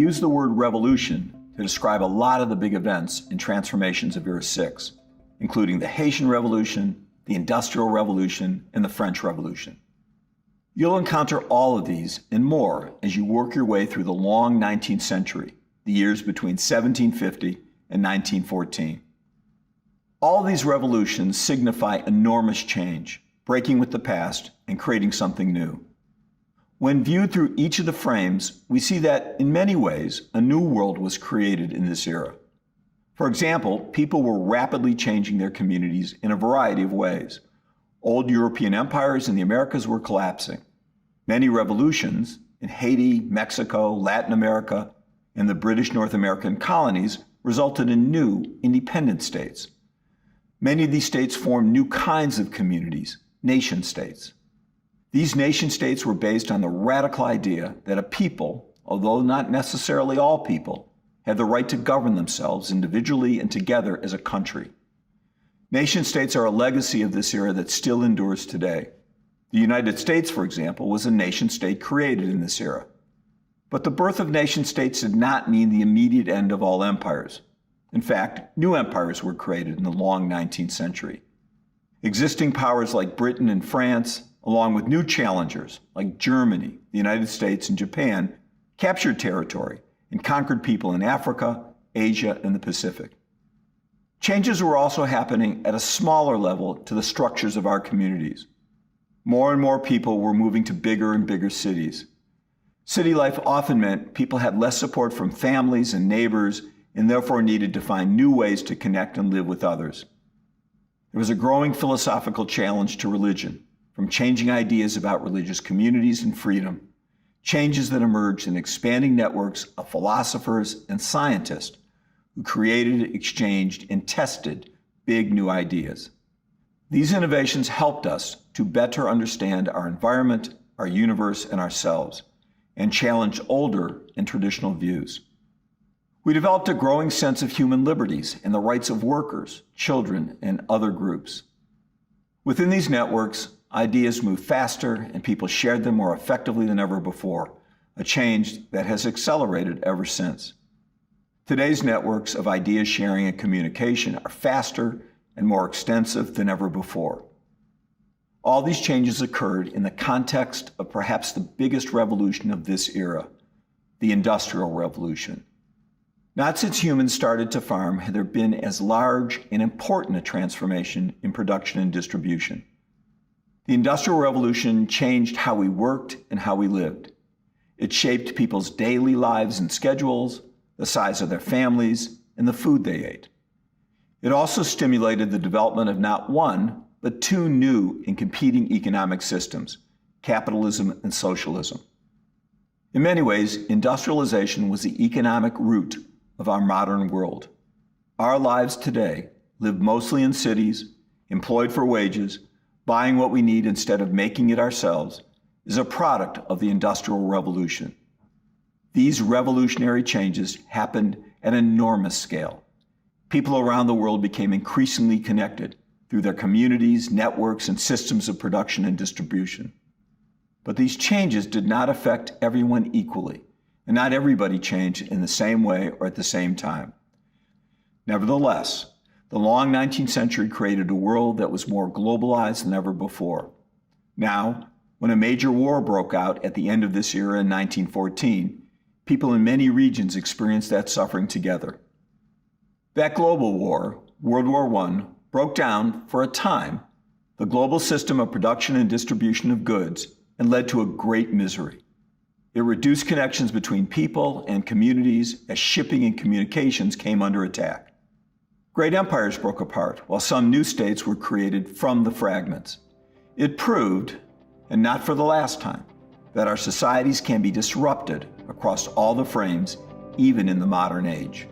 use the word revolution to describe a lot of the big events and transformations of Era 6, including the Haitian Revolution, the Industrial Revolution, and the French Revolution. You'll encounter all of these and more as you work your way through the long 19th century, the years between 1750 and 1914. All of these revolutions signify enormous change, breaking with the past and creating something new. When viewed through each of the frames, we see that, in many ways, a new world was created in this era. For example, people were rapidly changing their communities in a variety of ways. Old European empires in the Americas were collapsing. Many revolutions in Haiti, Mexico, Latin America, and the British North American colonies resulted in new, independent states. Many of these states formed new kinds of communities, nation states. These nation states were based on the radical idea that a people, although not necessarily all people, had the right to govern themselves individually and together as a country. Nation states are a legacy of this era that still endures today. The United States, for example, was a nation state created in this era. But the birth of nation states did not mean the immediate end of all empires. In fact, new empires were created in the long 19th century. Existing powers like Britain and France, along with new challengers like Germany, the United States, and Japan, captured territory and conquered people in Africa, Asia, and the Pacific. Changes were also happening at a smaller level to the structures of our communities. More and more people were moving to bigger and bigger cities. City life often meant people had less support from families and neighbors and therefore needed to find new ways to connect and live with others. There was a growing philosophical challenge to religion, from changing ideas about religious communities and freedom, changes that emerged in expanding networks of philosophers and scientists who created, exchanged, and tested big new ideas. These innovations helped us to better understand our environment, our universe, and ourselves, and challenged older and traditional views. We developed a growing sense of human liberties and the rights of workers, children, and other groups. Within these networks, ideas moved faster and people shared them more effectively than ever before, a change that has accelerated ever since. Today's networks of idea sharing and communication are faster and more extensive than ever before. All these changes occurred in the context of perhaps the biggest revolution of this era, the Industrial Revolution. Not since humans started to farm had there been as large and important a transformation in production and distribution. The Industrial Revolution changed how we worked and how we lived. It shaped people's daily lives and schedules, the size of their families, and the food they ate. It also stimulated the development of not one, but two new and competing economic systems, capitalism and socialism. In many ways, industrialization was the economic root of our modern world. Our lives today live mostly in cities, employed for wages, buying what we need instead of making it ourselves, is a product of the Industrial Revolution. These revolutionary changes happened at an enormous scale. People around the world became increasingly connected through their communities, networks, and systems of production and distribution. But these changes did not affect everyone equally, and not everybody changed in the same way or at the same time. Nevertheless, the long 19th century created a world that was more globalized than ever before. Now, when a major war broke out at the end of this era in 1914, people in many regions experienced that suffering together. That global war, World War I, broke down, for a time, the global system of production and distribution of goods and led to a great misery. It reduced connections between people and communities as shipping and communications came under attack. Great empires broke apart, while some new states were created from the fragments. It proved, and not for the last time, that our societies can be disrupted across all the frames, even in the modern age.